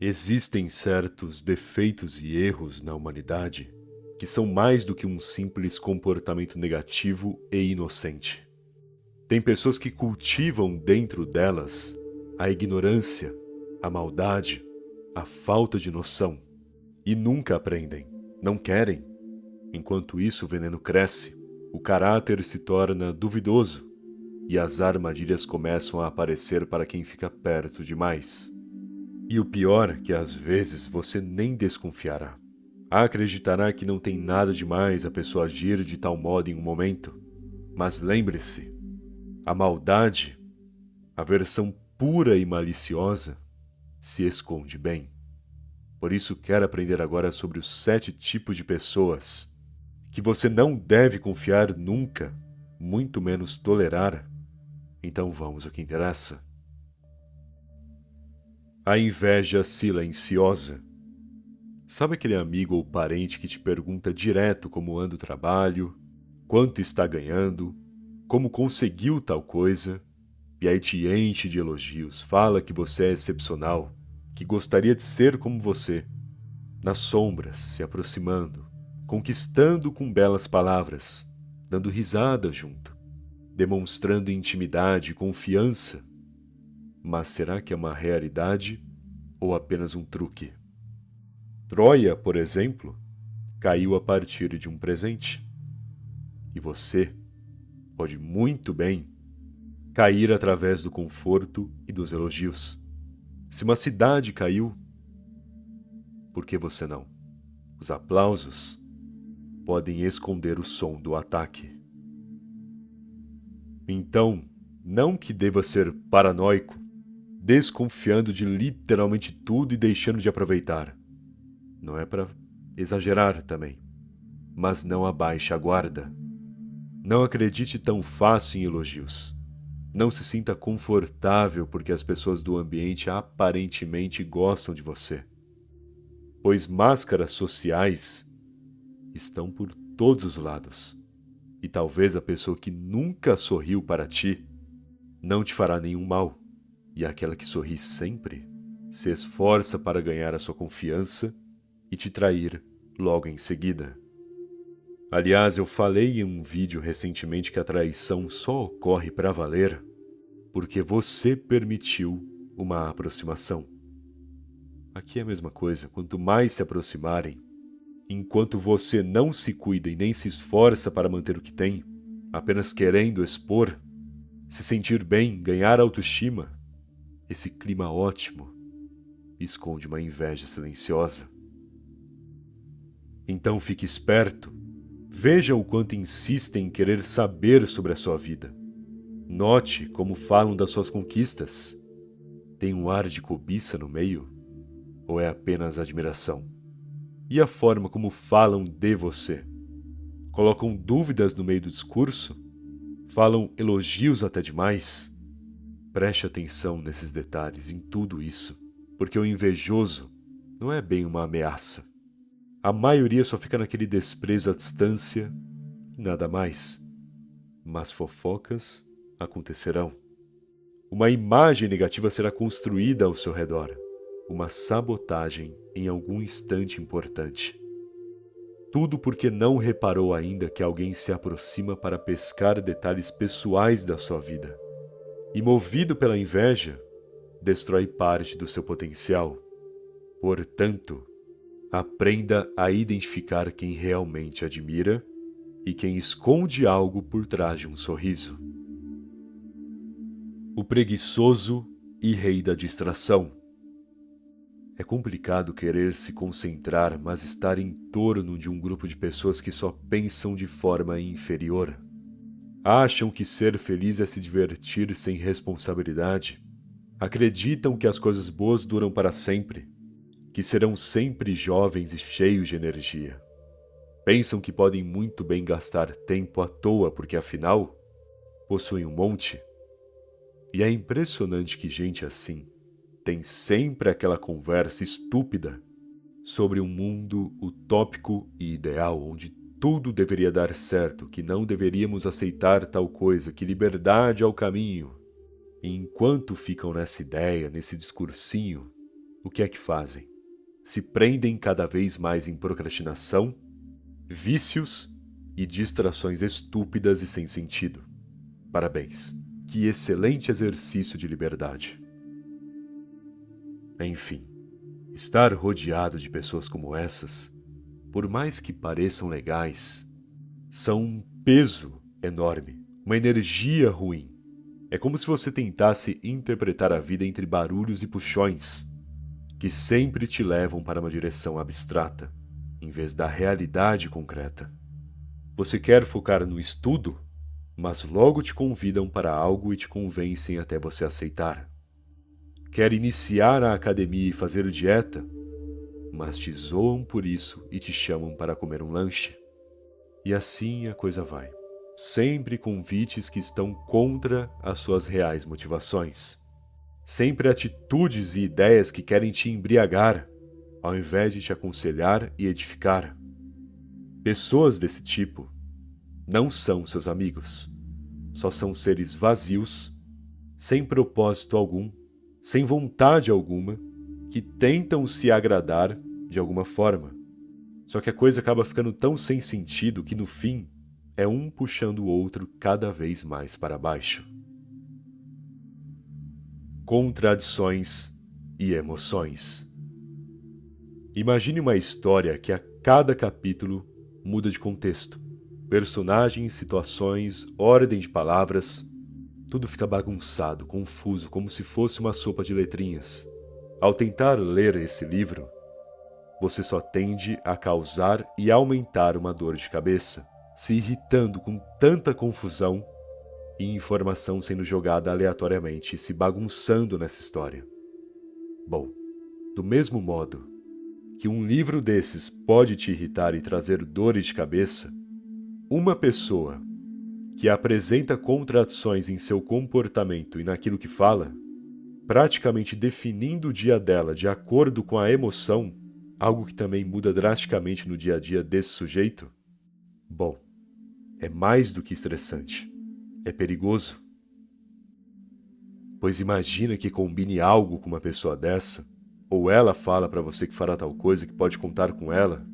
Existem certos defeitos e erros na humanidade que são mais do que um simples comportamento negativo e inocente. Tem pessoas que cultivam dentro delas a ignorância, a maldade, a falta de noção e nunca aprendem, não querem. Enquanto isso, o veneno cresce, o caráter se torna duvidoso e as armadilhas começam a aparecer para quem fica perto demais. E o pior é que às vezes você nem desconfiará. Acreditará que não tem nada demais a pessoa agir de tal modo em um momento. Mas lembre-se, a maldade, a versão pura e maliciosa, se esconde bem. Por isso quero aprender agora sobre os 7 tipos de pessoas que você não deve confiar nunca, muito menos tolerar. Então vamos ao que interessa. A inveja silenciosa. Sabe aquele amigo ou parente que te pergunta direto como anda o trabalho, quanto está ganhando, como conseguiu tal coisa, e aí te enche de elogios, fala que você é excepcional, que gostaria de ser como você, nas sombras, se aproximando, conquistando com belas palavras, dando risada junto, demonstrando intimidade e confiança. Mas será que é uma realidade ou apenas um truque? Troia, por exemplo, caiu a partir de um presente. E você pode muito bem cair através do conforto e dos elogios. Se uma cidade caiu, por que você não? Os aplausos podem esconder o som do ataque. Então, não que deva ser paranoico, desconfiando de literalmente tudo e deixando de aproveitar. Não é para exagerar também, mas não abaixe a guarda. Não acredite tão fácil em elogios. Não se sinta confortável porque as pessoas do ambiente aparentemente gostam de você. Pois máscaras sociais estão por todos os lados. E talvez a pessoa que nunca sorriu para ti não te fará nenhum mal. E aquela que sorri sempre se esforça para ganhar a sua confiança e te trair logo em seguida. Aliás, eu falei em um vídeo recentemente que a traição só ocorre para valer porque você permitiu uma aproximação. Aqui é a mesma coisa, quanto mais se aproximarem, enquanto você não se cuida e nem se esforça para manter o que tem, apenas querendo expor, se sentir bem, ganhar autoestima, esse clima ótimo esconde uma inveja silenciosa. Então fique esperto, veja o quanto insistem em querer saber sobre a sua vida. Note como falam das suas conquistas. Tem um ar de cobiça no meio? Ou é apenas admiração? E a forma como falam de você? Colocam dúvidas no meio do discurso? Falam elogios até demais? Preste atenção nesses detalhes, em tudo isso, porque o invejoso não é bem uma ameaça. A maioria só fica naquele desprezo à distância e nada mais. Mas fofocas acontecerão. Uma imagem negativa será construída ao seu redor. Uma sabotagem em algum instante importante. Tudo porque não reparou ainda que alguém se aproxima para pescar detalhes pessoais da sua vida. E movido pela inveja, destrói parte do seu potencial. Portanto, aprenda a identificar quem realmente admira e quem esconde algo por trás de um sorriso. O preguiçoso e rei da distração. É complicado querer se concentrar, mas estar em torno de um grupo de pessoas que só pensam de forma inferior. Acham que ser feliz é se divertir sem responsabilidade. Acreditam que as coisas boas duram para sempre, que serão sempre jovens e cheios de energia. Pensam que podem muito bem gastar tempo à toa porque, afinal, possuem um monte. E é impressionante que gente assim tem sempre aquela conversa estúpida sobre um mundo utópico e ideal, onde tudo deveria dar certo, que não deveríamos aceitar tal coisa, que liberdade é o caminho. E enquanto ficam nessa ideia, nesse discursinho, o que é que fazem? Se prendem cada vez mais em procrastinação, vícios e distrações estúpidas e sem sentido. Parabéns. Que excelente exercício de liberdade. Enfim, estar rodeado de pessoas como essas, por mais que pareçam legais, são um peso enorme, uma energia ruim. É como se você tentasse interpretar a vida entre barulhos e puxões, que sempre te levam para uma direção abstrata, em vez da realidade concreta. Você quer focar no estudo, mas logo te convidam para algo e te convencem até você aceitar. Quer iniciar a academia e fazer dieta, mas te zoam por isso e te chamam para comer um lanche. E assim a coisa vai. Sempre convites que estão contra as suas reais motivações. Sempre atitudes e ideias que querem te embriagar, ao invés de te aconselhar e edificar. Pessoas desse tipo não são seus amigos. Só são seres vazios, sem propósito algum, sem vontade alguma, que tentam se agradar de alguma forma. Só que a coisa acaba ficando tão sem sentido que no fim é um puxando o outro cada vez mais para baixo. Contradições e emoções. Imagine uma história que a cada capítulo muda de contexto. Personagens, situações, ordem de palavras, tudo fica bagunçado, confuso, como se fosse uma sopa de letrinhas. Ao tentar ler esse livro, você só tende a causar e aumentar uma dor de cabeça, se irritando com tanta confusão e informação sendo jogada aleatoriamente e se bagunçando nessa história. Bom, do mesmo modo que um livro desses pode te irritar e trazer dores de cabeça, uma pessoa que apresenta contradições em seu comportamento e naquilo que fala, praticamente definindo o dia dela de acordo com a emoção, algo que também muda drasticamente no dia a dia desse sujeito, bom, é mais do que estressante. É perigoso. Pois imagina que combine algo com uma pessoa dessa, ou ela fala para você que fará tal coisa, que pode contar com ela,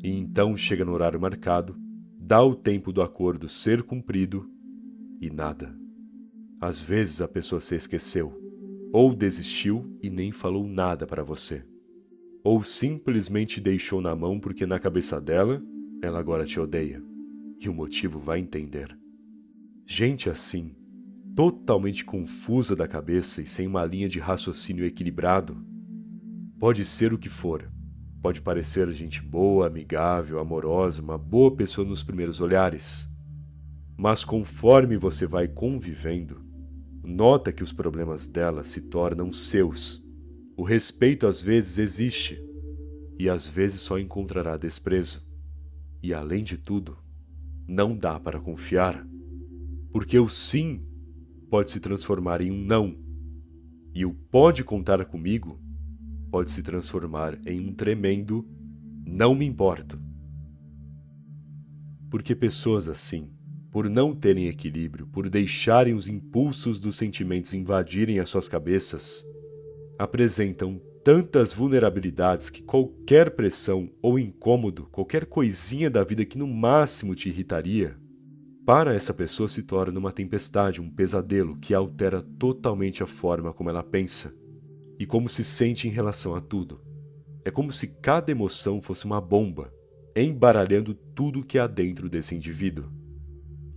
e então chega no horário marcado, dá o tempo do acordo ser cumprido e nada. Às vezes a pessoa se esqueceu, ou desistiu e nem falou nada para você, ou simplesmente deixou na mão porque na cabeça dela, ela agora te odeia, e o motivo vai entender. Gente assim, totalmente confusa da cabeça e sem uma linha de raciocínio equilibrado, pode ser o que for. Pode parecer gente boa, amigável, amorosa, uma boa pessoa nos primeiros olhares. Mas conforme você vai convivendo, nota que os problemas dela se tornam seus. O respeito às vezes existe, e às vezes só encontrará desprezo. E além de tudo, não dá para confiar. Porque o sim pode se transformar em um não, e o pode contar comigo pode se transformar em um tremendo não me importo. Porque pessoas assim, por não terem equilíbrio, por deixarem os impulsos dos sentimentos invadirem as suas cabeças, apresentam tantas vulnerabilidades que qualquer pressão ou incômodo, qualquer coisinha da vida que no máximo te irritaria, para essa pessoa se torna uma tempestade, um pesadelo que altera totalmente a forma como ela pensa e como se sente em relação a tudo. É como se cada emoção fosse uma bomba, embaralhando tudo que há dentro desse indivíduo.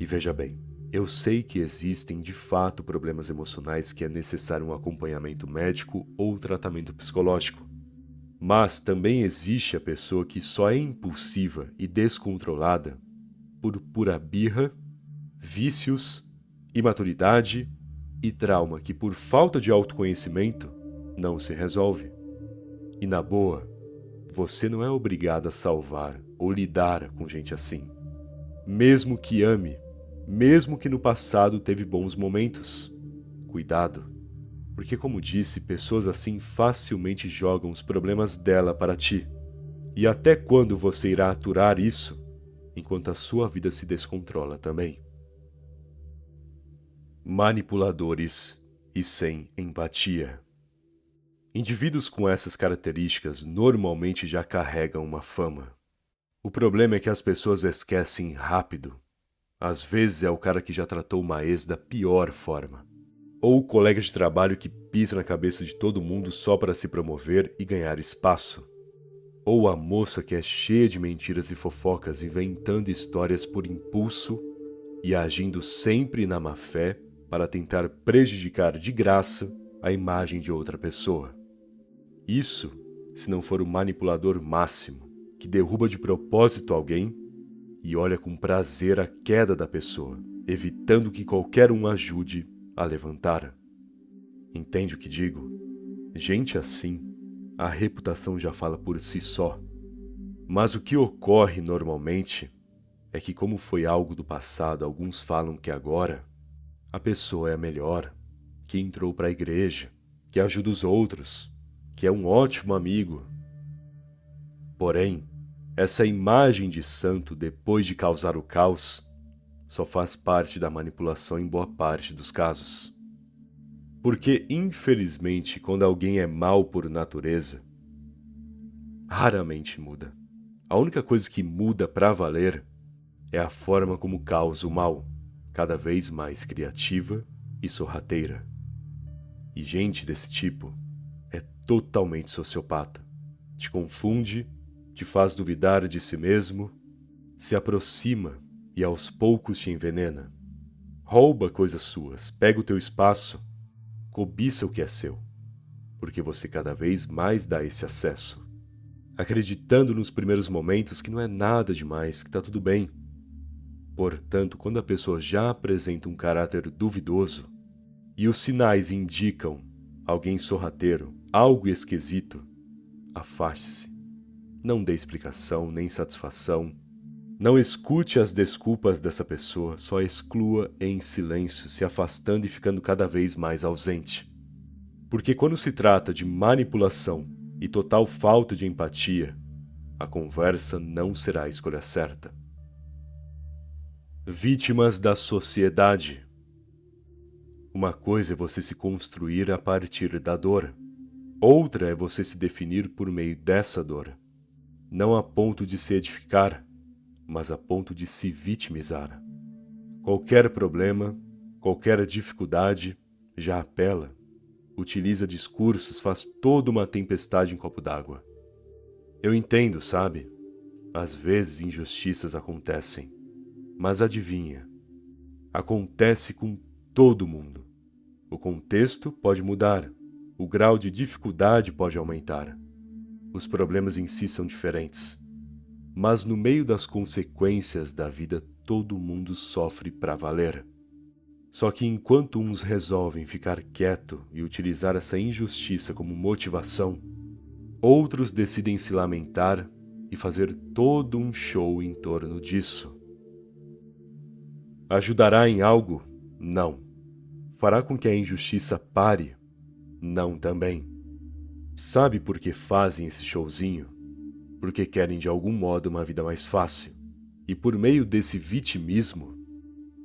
E veja bem, eu sei que existem de fato problemas emocionais que é necessário um acompanhamento médico ou tratamento psicológico. Mas também existe a pessoa que só é impulsiva e descontrolada por pura birra, vícios, imaturidade e trauma que, por falta de autoconhecimento, não se resolve. E na boa, você não é obrigado a salvar ou lidar com gente assim. Mesmo que ame, mesmo que no passado teve bons momentos. Cuidado, porque como disse, pessoas assim facilmente jogam os problemas dela para ti. E até quando você irá aturar isso, enquanto a sua vida se descontrola também? Manipuladores e sem empatia. Indivíduos com essas características normalmente já carregam uma fama. O problema é que as pessoas esquecem rápido. Às vezes é o cara que já tratou uma ex da pior forma. Ou o colega de trabalho que pisa na cabeça de todo mundo só para se promover e ganhar espaço. Ou a moça que é cheia de mentiras e fofocas, inventando histórias por impulso e agindo sempre na má fé para tentar prejudicar de graça a imagem de outra pessoa. Isso, se não for o manipulador máximo, que derruba de propósito alguém e olha com prazer a queda da pessoa, evitando que qualquer um ajude a levantar. Entende o que digo? Gente assim, a reputação já fala por si só. Mas o que ocorre normalmente é que, como foi algo do passado, alguns falam que agora a pessoa é a melhor, que entrou para a igreja, que ajuda os outros, que é um ótimo amigo. Porém, essa imagem de santo, depois de causar o caos, só faz parte da manipulação em boa parte dos casos. Porque, infelizmente, quando alguém é mau por natureza, raramente muda. A única coisa que muda pra valer é a forma como causa o mal, cada vez mais criativa e sorrateira. E gente desse tipo é totalmente sociopata. Te confunde, te faz duvidar de si mesmo, se aproxima e aos poucos te envenena. Rouba coisas suas, pega o teu espaço, cobiça o que é seu, porque você cada vez mais dá esse acesso, acreditando nos primeiros momentos que não é nada demais, que tá tudo bem. Portanto, quando a pessoa já apresenta um caráter duvidoso e os sinais indicam alguém sorrateiro, algo esquisito, afaste-se. Não dê explicação nem satisfação. Não escute as desculpas dessa pessoa, só exclua em silêncio, se afastando e ficando cada vez mais ausente. Porque quando se trata de manipulação e total falta de empatia, a conversa não será a escolha certa. Vítimas da sociedade. Uma coisa é você se construir a partir da dor. Outra é você se definir por meio dessa dor. Não a ponto de se edificar, mas a ponto de se vitimizar. Qualquer problema, qualquer dificuldade, já apela, utiliza discursos, faz toda uma tempestade em copo d'água. Eu entendo, sabe? Às vezes injustiças acontecem. Mas adivinha, acontece com todo mundo. O contexto pode mudar, o grau de dificuldade pode aumentar. Os problemas em si são diferentes. Mas no meio das consequências da vida, todo mundo sofre pra valer. Só que enquanto uns resolvem ficar quieto e utilizar essa injustiça como motivação, outros decidem se lamentar e fazer todo um show em torno disso. Ajudará em algo? Não. Fará com que a injustiça pare? Não também. Sabe por que fazem esse showzinho? Porque querem de algum modo uma vida mais fácil. E por meio desse vitimismo,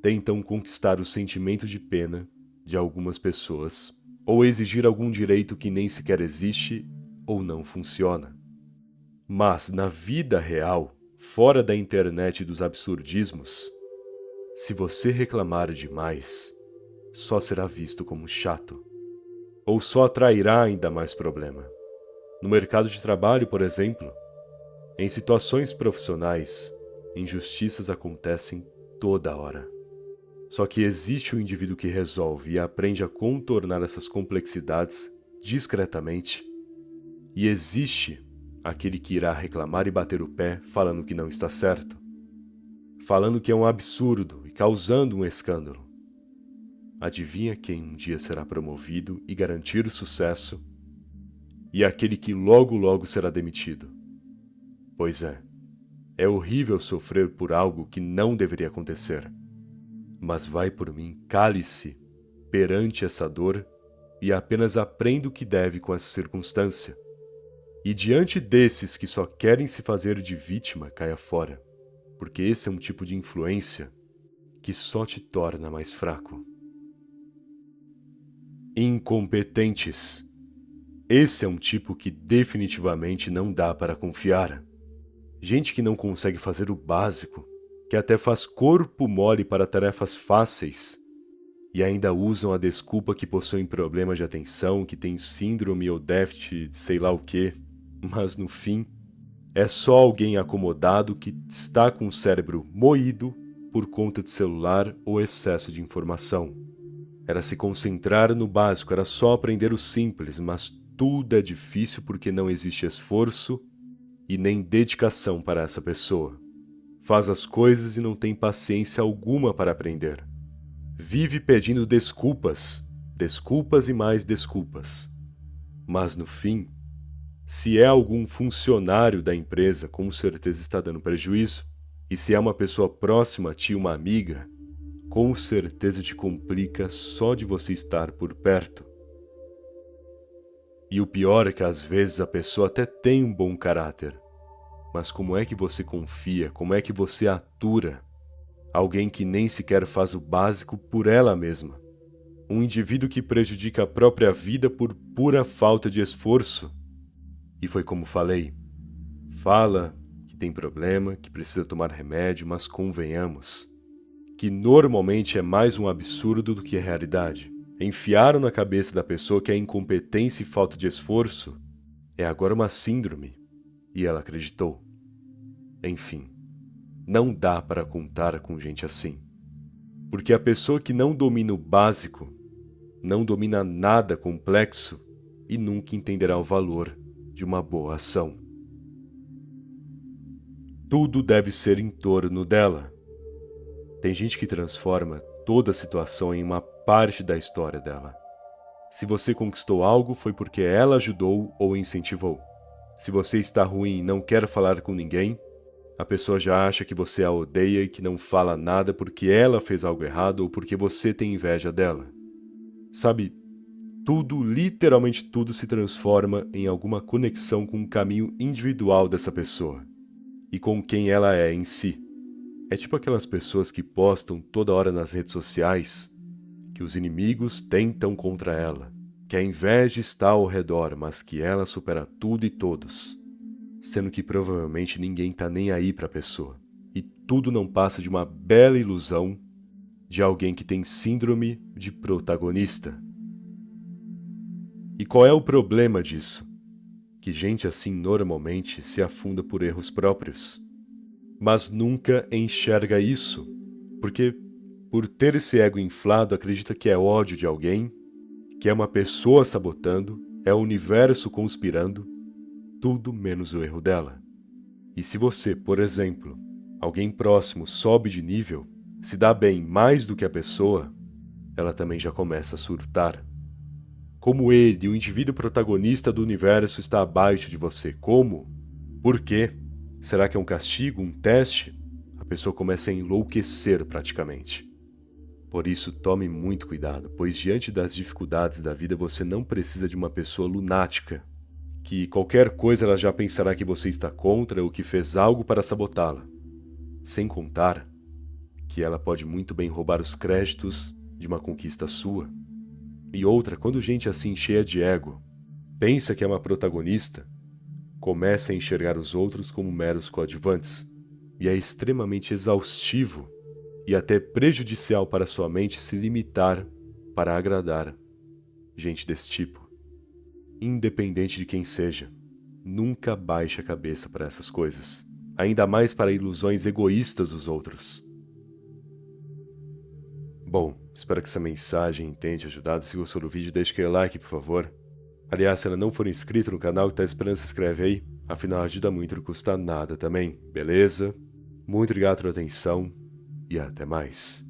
tentam conquistar o sentimento de pena de algumas pessoas ou exigir algum direito que nem sequer existe ou não funciona. Mas na vida real, fora da internet e dos absurdismos, se você reclamar demais, só será visto como chato, ou só atrairá ainda mais problema. No mercado de trabalho, por exemplo, em situações profissionais, injustiças acontecem toda hora. Só que existe o indivíduo que resolve e aprende a contornar essas complexidades discretamente, e existe aquele que irá reclamar e bater o pé falando que não está certo, falando que é um absurdo e causando um escândalo. Adivinha quem um dia será promovido e garantir o sucesso, e aquele que logo será demitido? Pois é horrível sofrer por algo que não deveria acontecer. Mas vai por mim, cale-se perante essa dor e apenas aprenda o que deve com essa circunstância. E diante desses que só querem se fazer de vítima, caia fora, porque esse é um tipo de influência que só te torna mais fraco. Incompetentes. Esse é um tipo que definitivamente não dá para confiar. Gente que não consegue fazer o básico, que até faz corpo mole para tarefas fáceis e ainda usam a desculpa que possuem problemas de atenção, que têm síndrome ou déficit, sei lá o quê, mas no fim é só alguém acomodado que está com o cérebro moído por conta de celular ou excesso de informação. Era se concentrar no básico, era só aprender o simples, mas tudo é difícil porque não existe esforço e nem dedicação para essa pessoa. Faz as coisas e não tem paciência alguma para aprender. Vive pedindo desculpas, desculpas e mais desculpas. Mas no fim, se é algum funcionário da empresa, com certeza está dando prejuízo. E se é uma pessoa próxima a ti, uma amiga, com certeza te complica só de você estar por perto. E o pior é que às vezes a pessoa até tem um bom caráter. Mas como é que você confia, como é que você atura alguém que nem sequer faz o básico por ela mesma? Um indivíduo que prejudica a própria vida por pura falta de esforço. E foi como falei, fala que tem problema, que precisa tomar remédio, mas convenhamos que normalmente é mais um absurdo do que a realidade. Enfiaram na cabeça da pessoa que a incompetência e falta de esforço é agora uma síndrome, e ela acreditou. Enfim, não dá para contar com gente assim. Porque a pessoa que não domina o básico, não domina nada complexo e nunca entenderá o valor de uma boa ação. Tudo deve ser em torno dela. Tem gente que transforma toda a situação em uma parte da história dela. Se você conquistou algo, foi porque ela ajudou ou incentivou. Se você está ruim e não quer falar com ninguém, a pessoa já acha que você a odeia e que não fala nada porque ela fez algo errado ou porque você tem inveja dela. Sabe, tudo, literalmente tudo, se transforma em alguma conexão com o caminho individual dessa pessoa e com quem ela é em si. É tipo aquelas pessoas que postam toda hora nas redes sociais que os inimigos tentam contra ela, que a inveja está ao redor, mas que ela supera tudo e todos, sendo que provavelmente ninguém tá nem aí para a pessoa. E tudo não passa de uma bela ilusão de alguém que tem síndrome de protagonista. E qual é o problema disso? Que gente assim normalmente se afunda por erros próprios, mas nunca enxerga isso, porque por ter esse ego inflado acredita que é ódio de alguém, que é uma pessoa sabotando, é o universo conspirando, tudo menos o erro dela. E se você, por exemplo, alguém próximo sobe de nível, se dá bem mais do que a pessoa, ela também já começa a surtar. Como ele, o indivíduo protagonista do universo, está abaixo de você? Como? Por quê? Será que é um castigo, um teste? A pessoa começa a enlouquecer praticamente. Por isso, tome muito cuidado, pois diante das dificuldades da vida você não precisa de uma pessoa lunática, que qualquer coisa ela já pensará que você está contra ou que fez algo para sabotá-la. Sem contar que ela pode muito bem roubar os créditos de uma conquista sua. E outra, quando gente assim cheia de ego pensa que é uma protagonista, começa a enxergar os outros como meros coadjuvantes, e é extremamente exaustivo e até prejudicial para sua mente se limitar para agradar gente desse tipo. Independente de quem seja, nunca baixe a cabeça para essas coisas, ainda mais para ilusões egoístas dos outros. Bom, espero que essa mensagem tenha te ajudado. Se gostou do vídeo, deixe aquele like, por favor. Aliás, se ainda não for inscrito no canal e está esperando, se inscreve aí. Afinal, ajuda muito, não custa nada também, beleza? Muito obrigado pela atenção e até mais.